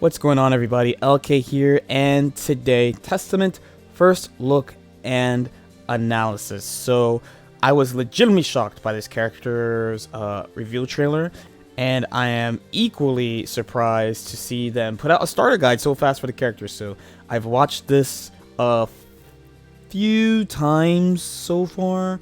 What's going on, everybody? LK here, and today, Testament first look and analysis. So, I was legitimately shocked by this character's reveal trailer, and I am equally surprised to see them put out a starter guide so fast for the character. So, I've watched this a few times so far,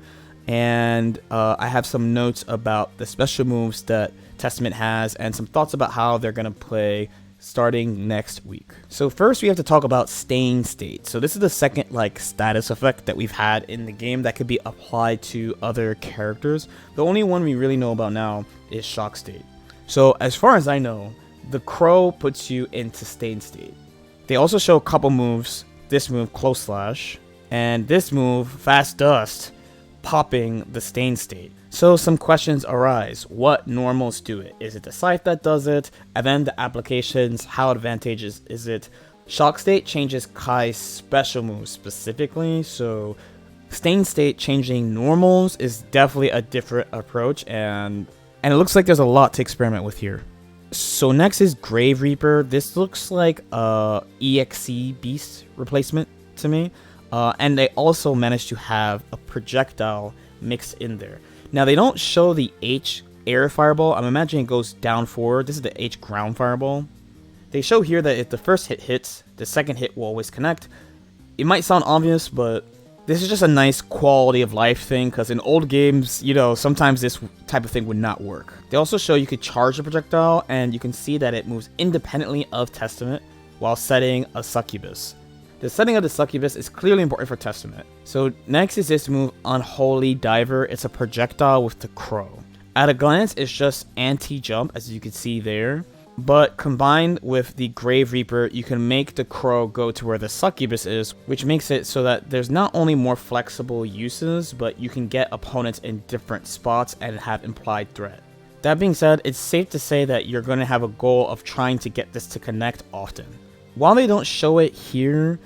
and I have some notes about the special moves that Testament has, and some thoughts about how they're going to play starting next week. So first we have to talk about Stain State. So this is the second status effect that we've had in the game that could be applied to other characters. The only one we really know about now is Shock State. So as far as I know, the Crow puts you into Stain State. They also show a couple moves. This move, Close Slash, and this move, Fast Dust, popping the Stain State. So some questions arise. What normals do it? Is it the Scythe that does it? And then the applications, how advantageous is it? Shock State changes Kai's special moves specifically, so Stain State changing normals is definitely a different approach, and it looks like there's a lot to experiment with here. So next is Grave Reaper. This looks like a EXE Beast replacement to me, and they also managed to have a projectile mixed in there. Now, they don't show the H air fireball. I'm imagining it goes down forward. This is the H ground fireball. They show here that if the first hit hits, the second hit will always connect. It might sound obvious, but this is just a nice quality of life thing, because in old games, sometimes this type of thing would not work. They also show you could charge the projectile, and you can see that it moves independently of Testament while setting a Succubus. The setting of the Succubus is clearly important for Testament. So next is this move, Unholy Diver. It's a projectile with the Crow. At a glance, it's just anti-jump, as you can see there. But combined with the Grave Reaper, you can make the Crow go to where the Succubus is, which makes it so that there's not only more flexible uses, but you can get opponents in different spots and have implied threat. That being said, it's safe to say that you're going to have a goal of trying to get this to connect often. While they don't show it here,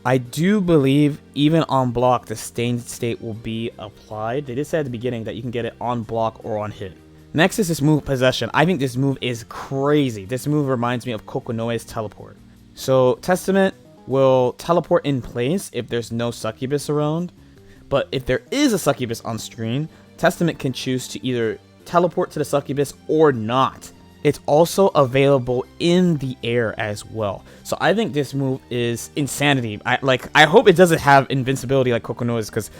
I do believe even on block the Stain State will be applied. They did say at the beginning that you can get it on block or on hit. Next is this move, Possession. I think this move is crazy. This move reminds me of Kokonoe's Teleport. So Testament will teleport in place if there's no Succubus around, but if there is a Succubus on screen, Testament can choose to either teleport to the Succubus or not. It's also available in the air as well. So I think this move is insanity. I hope it doesn't have invincibility like Kokonoe's, because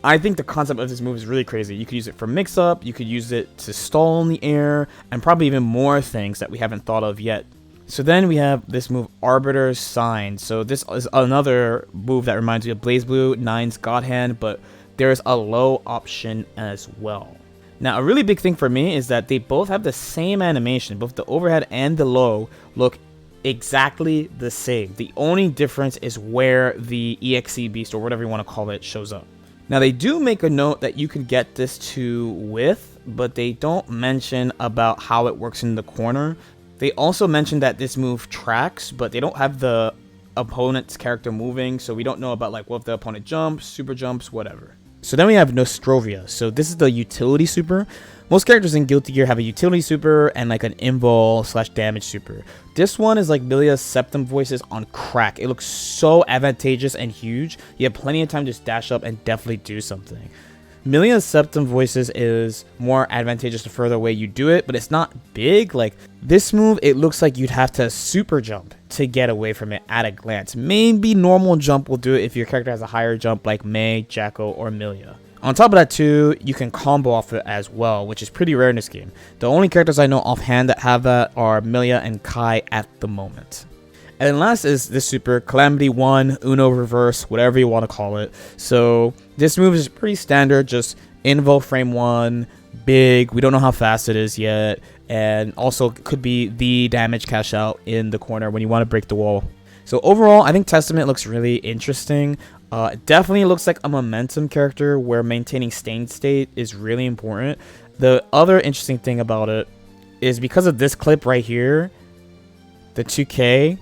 I think the concept of this move is really crazy. You could use it for mix-up, you could use it to stall in the air, and probably even more things that we haven't thought of yet. So then we have this move, Arbiter's Sign. So this is another move that reminds me of BlazBlue, Nine's God Hand, but there's a low option as well. Now, a really big thing for me is that they both have the same animation. Both the overhead and the low look exactly the same. The only difference is where the EXE Beast, or whatever you want to call it, shows up. Now, they do make a note that you can get this to width, but they don't mention about how it works in the corner. They also mention that this move tracks, but they don't have the opponent's character moving, so we don't know about what if the opponent jumps, super jumps, whatever. So then we have Nostrovia. So this is the utility super. Most characters in Guilty Gear have a utility super and an invul / damage super. This one is like Milia's Septum Voices on crack. It looks so advantageous and huge. You have plenty of time to dash up and definitely do something. Milia's Septum Voices is more advantageous the further away you do it, but it's not big. This move, it looks like you'd have to super jump to get away from it at a glance. Maybe normal jump will do it if your character has a higher jump like Mei, Jacko, or Milia. On top of that too, you can combo off it as well, which is pretty rare in this game. The only characters I know offhand that have that are Milia and Kai at the moment. And then last is this super, Calamity 1, Uno Reverse, whatever you want to call it. So this move is pretty standard, just invul frame 1, big, we don't know how fast it is yet, and also could be the damage cash out in the corner when you want to break the wall. So overall, I think Testament looks really interesting. It definitely looks like a momentum character where maintaining Stain State is really important. The other interesting thing about it is because of this clip right here, the 2K,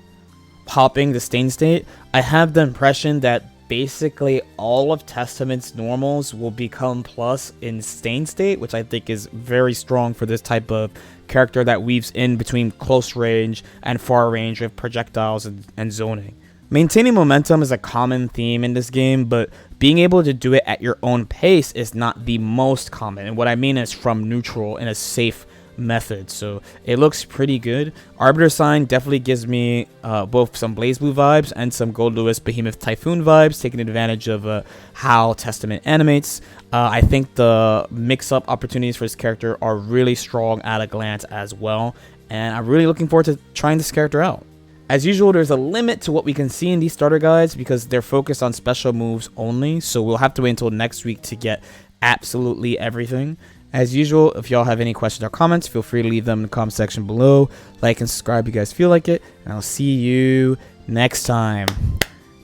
popping the Stain State, I have the impression that basically all of Testament's normals will become plus in Stain State, which I think is very strong for this type of character that weaves in between close range and far range with projectiles and zoning. Maintaining momentum is a common theme in this game, but being able to do it at your own pace is not the most common. And what I mean is from neutral in a safe method. So it looks pretty good. Arbiter Sign definitely gives me both some Blaze Blue vibes and some Gold Lewis Behemoth Typhoon vibes, taking advantage of how Testament animates. I think the mix-up opportunities for this character are really strong at a glance as well, and I'm really looking forward to trying this character out. As usual, there's a limit to what we can see in these starter guides because they're focused on special moves only, so we'll have to wait until next week to get absolutely everything. As usual, if y'all have any questions or comments, feel free to leave them in the comment section below. Like and subscribe if you guys feel like it, and I'll see you next time.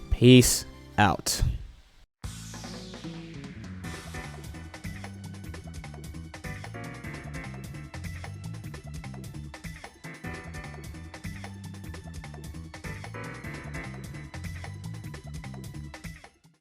Peace out.